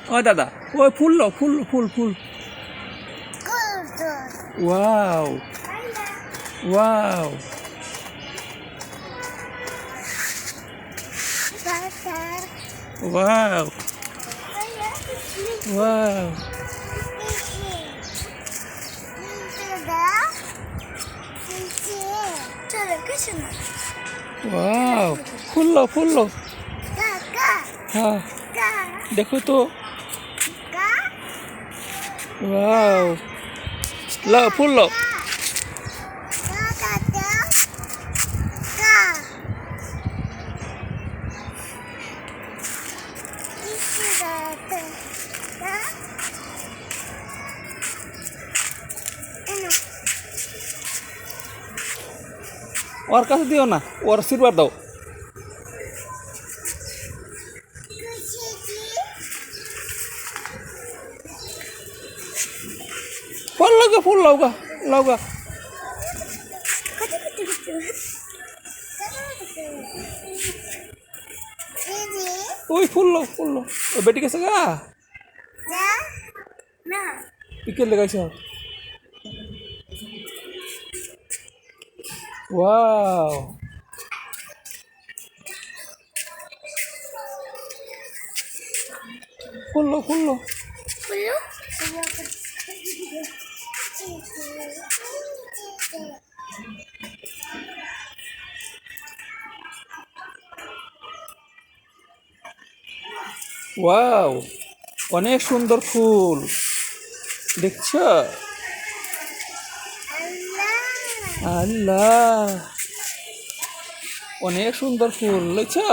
ও দাদা ওই ফুল লো ফুল ফুল ফুল wow wow wow wow wow ফুল লো हाँ देखो तो वाओ लो फुल लो और कैसे दियो ना और आशीर्वाद दो फूल लौगा लौगा ओए फूल लो ओ बेटी कैसे गा ना पिके लगाइছো वाओ फूल लो ওয়াও অনেক সুন্দর ফুল দেখছো আল্লাহ অনেক সুন্দর ফুল দেখছো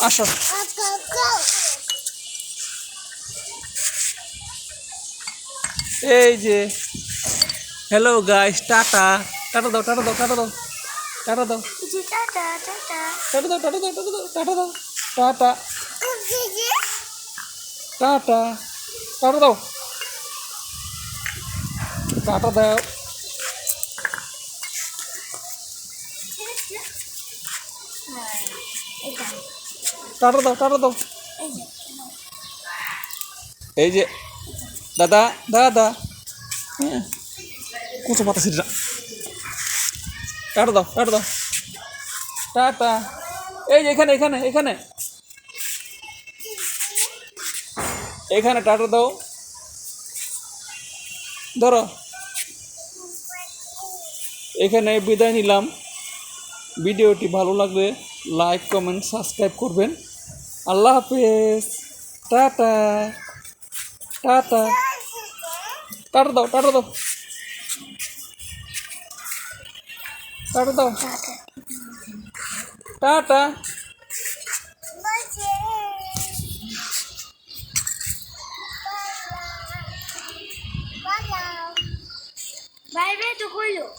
আসো এই যে হ্যালো গাইস টাটা টাটা দাও টাটা দাও টাটা দাও টাটা দাও টাটা দাও টাটা দাও টাটা দাও টাটা দাও টাটা টাটা টাটা দাও টাটা দাও টাটা দাও টাটা দাও এই যে দাদা দাদা হ্যাঁ কোথা পাতা সেটা টাটা দাও টাটা এই যে এখানে এখানে এখানে এখানে টাটা দাও ধরো এখানে বিদায় নিলাম ভিডিওটি ভালো লাগলে লাইক কমেন্ট সাবস্ক্রাইব করবেন আল্লাহ হাফেজ টাটা টাটা টাটা দাও টাটা দাও টাটা দাও টাটা বাই বাই তো কইলো